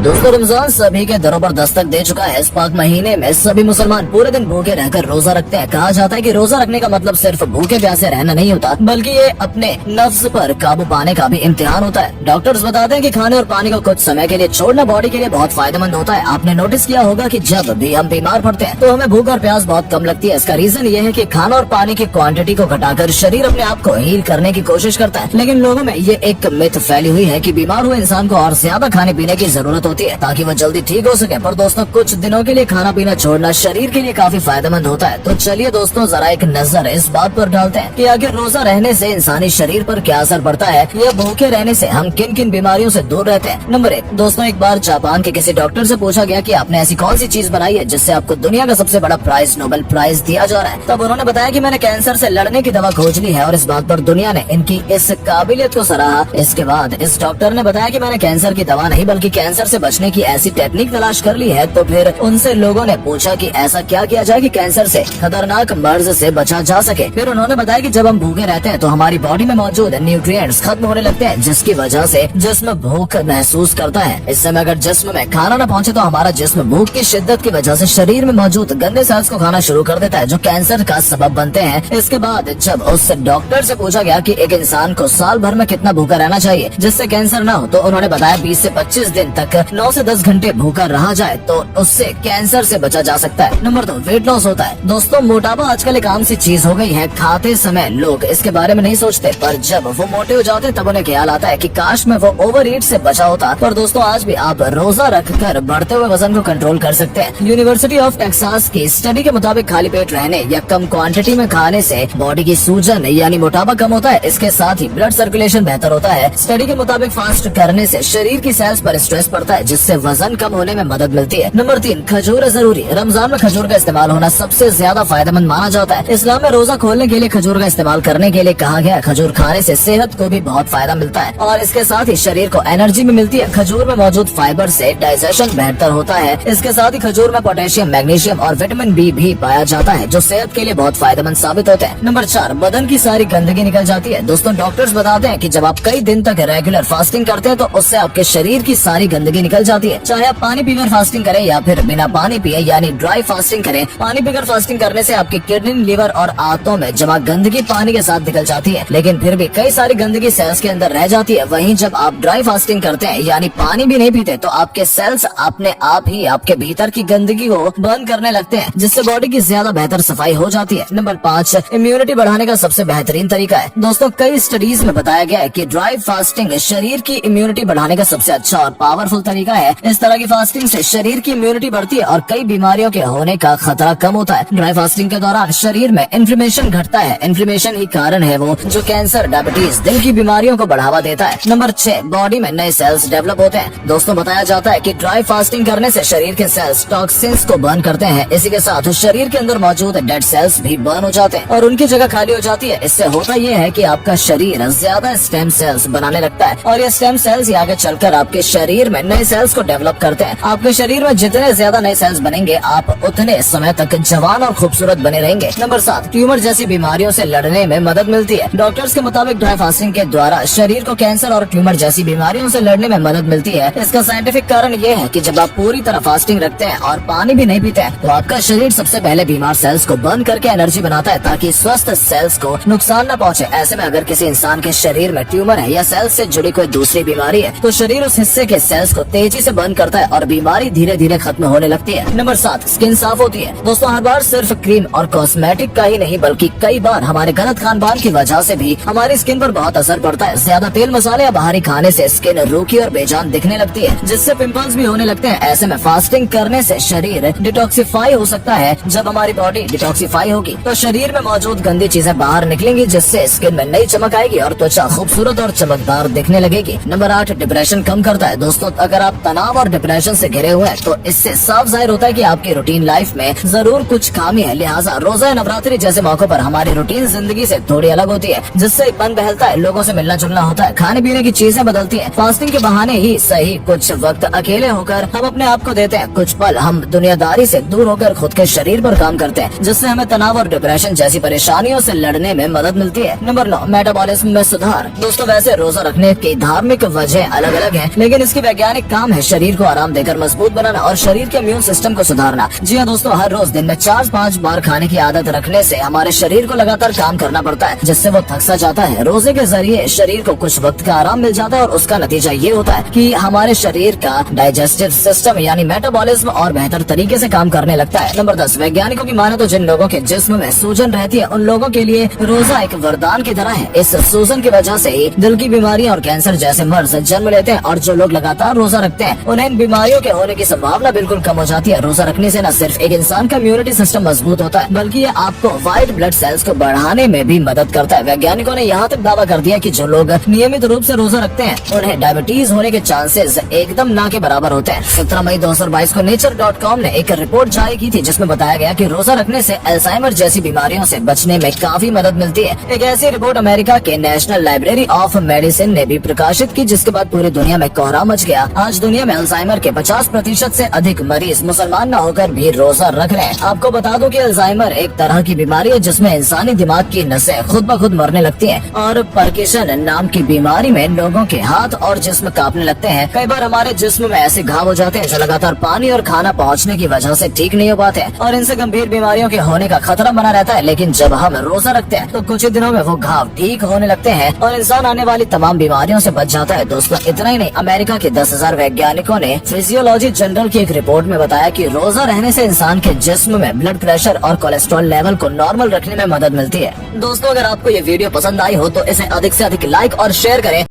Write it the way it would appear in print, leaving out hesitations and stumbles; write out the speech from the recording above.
दोस्तों रमजान सभी के दरों पर दस्तक दे चुका है। इस पाक महीने में सभी मुसलमान पूरे दिन भूखे रहकर रोजा रखते हैं। कहा जाता है कि रोजा रखने का मतलब सिर्फ भूखे प्यासे रहना नहीं होता, बल्कि ये अपने नफ्स पर काबू पाने का भी इम्तिहान होता है। डॉक्टर्स बताते हैं कि खाने और पानी को कुछ समय के लिए छोड़ना बॉडी के लिए बहुत फायदेमंद होता है। आपने नोटिस किया होगा कि जब भी हम बीमार पड़ते हैं तो हमें भूख और प्यास बहुत कम लगती है। इसका रीजन ये है कि खाना और पानी की क्वांटिटी को घटाकर शरीर अपने आप को हील करने की कोशिश करता है। लेकिन लोगों में ये एक मिथ फैली हुई है कि बीमार हुए इंसान को और ज्यादा खाने पीने की जरूरत होती है ताकि वो जल्दी ठीक हो सके। पर दोस्तों कुछ दिनों के लिए खाना पीना छोड़ना शरीर के लिए काफी फायदेमंद होता है। तो चलिए दोस्तों जरा एक नजर इस बात पर डालते हैं कि आखिर रोजा रहने से इंसानी शरीर पर क्या असर पड़ता है या भूखे रहने से हम किन किन बीमारियों से दूर रहते हैं। नंबर 1 दोस्तों, एक बार जापान के किसी डॉक्टर से पूछा गया कि आपने ऐसी कौन सी चीज बनाई है जिससे आपको दुनिया का सबसे बड़ा प्राइज नोबेल प्राइज दिया जा रहा है। तब उन्होंने बताया कि मैंने कैंसर से लड़ने की दवा खोज ली है और इस बात पर दुनिया ने इनकी इस काबिलियत को सराहा। इसके बाद इस डॉक्टर ने बताया कि मैंने कैंसर की दवा नहीं बल्कि कैंसर से बचने की ऐसी टेक्निक तलाश कर ली है। तो फिर उनसे लोगों ने पूछा कि ऐसा क्या किया जाए कि कैंसर से खतरनाक मर्ज से बचा जा सके। फिर उन्होंने बताया कि जब हम भूखे रहते हैं तो हमारी बॉडी में मौजूद न्यूट्रिएंट्स खत्म होने लगते हैं, जिसकी वजह से जिस्म भूख महसूस करता है। इस समय अगर जिस्म में खाना न पहुंचे तो हमारा जिस्म भूख की शिद्दत की वजह से शरीर में मौजूद गंदे सेल्स को खाना शुरू कर देता है, जो कैंसर का सबब बनते हैं। इसके बाद जब उस डॉक्टर से पूछा गया कि एक इंसान को साल भर में कितना भूखा रहना चाहिए जिससे कैंसर न हो, तो उन्होंने बताया 20 से 25 दिन तक 9 से 10 घंटे भूखा रहा जाए तो उससे कैंसर से बचा जा सकता है। नंबर 2 वेट लॉस होता है। दोस्तों मोटापा आजकल एक आम सी चीज हो गई है। खाते समय लोग इसके बारे में नहीं सोचते, पर जब वो मोटे हो जाते तब उन्हें ख्याल आता है कि काश में वो ओवर ईट से बचा होता। पर दोस्तों आज भी आप रोजा रखकर बढ़ते हुए वजन को कंट्रोल कर सकते हैं। यूनिवर्सिटी ऑफ टेक्सास की स्टडी के मुताबिक खाली पेट रहने या कम क्वांटिटी में खाने से बॉडी की सूजन यानी मोटापा कम होता है। इसके साथ ही ब्लड सर्कुलेशन बेहतर होता है। स्टडी के मुताबिक फास्ट करने से शरीर की सेल्स पर स्ट्रेस पड़ता है, जिससे वजन कम होने में मदद मिलती है। नंबर 3 खजूर है जरूरी। रमजान में खजूर का इस्तेमाल होना सबसे ज्यादा फायदेमंद माना जाता है। इस्लाम में रोजा खोलने के लिए खजूर का इस्तेमाल करने के लिए कहा गया। खजूर खाने से सेहत को भी बहुत फायदा मिलता है और इसके साथ ही शरीर को एनर्जी भी मिलती है। खजूर में मौजूद फाइबर से डाइजेशन बेहतर होता है। इसके साथ ही खजूर में पोटेशियम, मैग्नीशियम और विटामिन बी भी पाया जाता है, जो सेहत के लिए बहुत फायदेमंद साबित होते हैं। नंबर 4 बदन की सारी गंदगी निकल जाती है। दोस्तों डॉक्टर्स बताते हैं कि जब आप कई दिन तक रेगुलर फास्टिंग करते हैं तो उससे आपके शरीर की सारी गंदगी निकल जाती है। चाहे आप पानी पीकर फास्टिंग करें या फिर बिना पानी पिए यानी ड्राई फास्टिंग करें। पानी पीकर फास्टिंग करने से आपकी किडनी, लिवर और आंतों में जमा गंदगी पानी के साथ निकल जाती है, लेकिन फिर भी कई सारी गंदगी सेल्स के अंदर रह जाती है। वहीं जब आप ड्राई फास्टिंग करते हैं यानी पानी भी नहीं पीते तो आपके सेल्स अपने आप ही आपके भीतर की गंदगी को बर्न करने लगते हैं, जिससे बॉडी की ज्यादा बेहतर सफाई हो जाती है। नंबर 5 इम्यूनिटी बढ़ाने का सबसे बेहतरीन तरीका है। दोस्तों कई स्टडीज में बताया गया है कि ड्राई फास्टिंग शरीर की इम्यूनिटी बढ़ाने का सबसे अच्छा और पावरफुल तरीका है। इस तरह की फास्टिंग से शरीर की इम्यूनिटी बढ़ती है और कई बीमारियों के होने का खतरा कम होता है। ड्राई फास्टिंग के दौरान शरीर में इन्फ्लेमेशन घटता है। इन्फ्लेमेशन ही कारण है वो जो कैंसर, डायबिटीज, दिल की बीमारियों को बढ़ावा देता है। नंबर 6 बॉडी में नए सेल्स डेवलप होते हैं। दोस्तों बताया जाता है कि ड्राई फास्टिंग करने से शरीर के सेल्स टॉक्सिन्स को बर्न करते हैं। इसी के साथ शरीर के अंदर मौजूद डेड सेल्स भी बर्न हो जाते हैं और उनकी जगह खाली हो जाती है। इससे होता यह है कि आपका शरीर ज्यादा स्टेम सेल्स बनाने लगता है और ये स्टेम सेल्स ही आगे चलकर आपके शरीर में नए सेल्स को डेवलप करते हैं। आपके शरीर में जितने ज्यादा नए सेल्स बनेंगे आप उतने समय तक जवान और खूबसूरत बने रहेंगे। नंबर 7 ट्यूमर जैसी बीमारियों से लड़ने में मदद मिलती है। डॉक्टर्स के मुताबिक ड्राई फास्टिंग के द्वारा शरीर को कैंसर और ट्यूमर जैसी बीमारियों से लड़ने में मदद मिलती है। इसका साइंटिफिक कारण ये है कि जब आप पूरी तरह फास्टिंग रखते हैं और पानी भी नहीं पीते हैं तो आपका शरीर सबसे पहले बीमार सेल्स को बर्न करके एनर्जी बनाता है ताकि स्वस्थ सेल्स को नुकसान न पहुंचे। ऐसे में अगर किसी इंसान के शरीर में ट्यूमर है या सेल्स से जुड़ी कोई दूसरी बीमारी है तो शरीर उस हिस्से के सेल्स को तेजी से बर्न करता है और बीमारी धीरे धीरे खत्म होने लगती है। नंबर 7 स्किन साफ होती है। दोस्तों हर बार सिर्फ क्रीम और कॉस्मेटिक का ही नहीं बल्कि कई बार हमारे गलत खान पान की वजह से भी हमारी स्किन पर बहुत असर पड़ता है। ज्यादा तेल मसाले या बाहरी खाने से स्किन रूखी और बेजान दिखने लगती है, जिससे पिंपल्स भी होने लगते हैं। ऐसे में फास्टिंग करने से शरीर डिटॉक्सिफाई हो सकता है। जब हमारी बॉडी डिटॉक्सिफाई होगी तो शरीर में मौजूद गंदी चीजें बाहर निकलेंगी, जिससे स्किन में नई चमक आएगी और त्वचा खूबसूरत और चमकदार दिखने लगेगी। नंबर 8 डिप्रेशन कम करता है। दोस्तों अगर आप तनाव और डिप्रेशन से घिरे हुए हैं तो इससे साफ जाहिर होता है कि आपकी रूटीन लाइफ में जरूर कुछ खामी है। लिहाजा रोजा, नवरात्रि जैसे मौकों पर हमारी रूटीन जिंदगी से थोड़ी अलग होती है, जिससे मन बहलता है, लोगों से मिलना जुलना होता है, खाने पीने की चीजें बदलती हैं। फास्टिंग के बहाने ही सही कुछ वक्त अकेले होकर हम अपने आप को देते हैं। कुछ पल हम दुनियादारी से दूर होकर खुद के शरीर पर काम करते हैं, जिससे हमें तनाव और डिप्रेशन जैसी परेशानियों से लड़ने में मदद मिलती है। नंबर 9 मेटाबॉलिज्म में सुधार। दोस्तों वैसे रोजा रखने की धार्मिक वजह अलग अलग है, लेकिन इसकी वैज्ञानिक काम है शरीर को आराम देकर मजबूत बनाना और शरीर के इम्यून सिस्टम को सुधारना। जी हाँ दोस्तों, हर रोज दिन में 4-5 बार खाने की आदत रखने से हमारे शरीर को लगातार काम करना पड़ता है, जिससे वो थक सा जाता है। रोजे के जरिए शरीर को कुछ वक्त का आराम मिल जाता है और उसका नतीजा ये होता है कि हमारे शरीर का डाइजेस्टिव सिस्टम यानी मेटाबॉलिज्म और बेहतर तरीके से काम करने लगता है। नंबर 10, वैज्ञानिकों की माने तो जिन लोगों के जिस्म में सूजन रहती है उन लोगों के लिए रोजा एक वरदान की तरह है। इस सूजन की वजह से ही दिल की बीमारियां और कैंसर जैसे मर्ज जन्म लेते हैं और जो लोग लगातार रोजा रखते हैं उन्हें इन बीमारियों के होने की संभावना बिल्कुल कम हो जाती है। रोजा रखने से न सिर्फ एक इंसान का इम्यूनिटी सिस्टम मजबूत होता है बल्कि ये आपको व्हाइट ब्लड सेल्स को बढ़ाने में भी मदद करता है। वैज्ञानिकों ने यहाँ तक दावा कर दिया कि जो लोग नियमित रूप से रोजा रखते हैं उन्हें डायबिटीज होने के चांसेस एकदम ना के बराबर होते हैं। 17 मई 2022 को nature.com ने एक रिपोर्ट जारी की थी जिसमें बताया गया कि रोजा रखने से अल्जाइमर जैसी बीमारियों से बचने में काफी मदद मिलती है। एक ऐसी रिपोर्ट अमेरिका के नेशनल लाइब्रेरी ऑफ मेडिसिन ने भी प्रकाशित की जिसके बाद पूरी दुनिया में कोहरा मच गया। आज दुनिया में अल्जाइमर के 50% से अधिक मरीज मुसलमान न होकर भी रोजा रख रहे हैं। आपको बता दूं कि अल्जाइमर एक तरह की बीमारी है जिसमें इंसानी दिमाग की नसें खुद ब खुद मरने लगती हैं और पार्किंसन नाम की बीमारी में लोगों के हाथ और जिस्म कांपने लगते हैं। कई बार हमारे जिस्म में ऐसे घाव हो जाते हैं जो लगातार पानी और खाना पहुंचने की वजह से ठीक नहीं हो पाते और इनसे गंभीर बीमारियों के होने का खतरा बना रहता है। लेकिन जब हम रोजा रखते हैं तो कुछ ही दिनों में वो घाव ठीक होने लगते हैं और इंसान आने वाली तमाम बीमारियों से बच जाता है। दोस्तों इतना ही नहीं, अमेरिका के 10,000 वैज्ञानिकों ने फिजियोलॉजी जर्नल की एक रिपोर्ट में बताया कि रोजा रहने से इंसान के जिस्म में ब्लड प्रेशर और कोलेस्ट्रॉल लेवल को नॉर्मल रखने में मदद मिलती है। दोस्तों अगर आपको ये वीडियो पसंद आई हो तो इसे अधिक से अधिक लाइक और शेयर करें।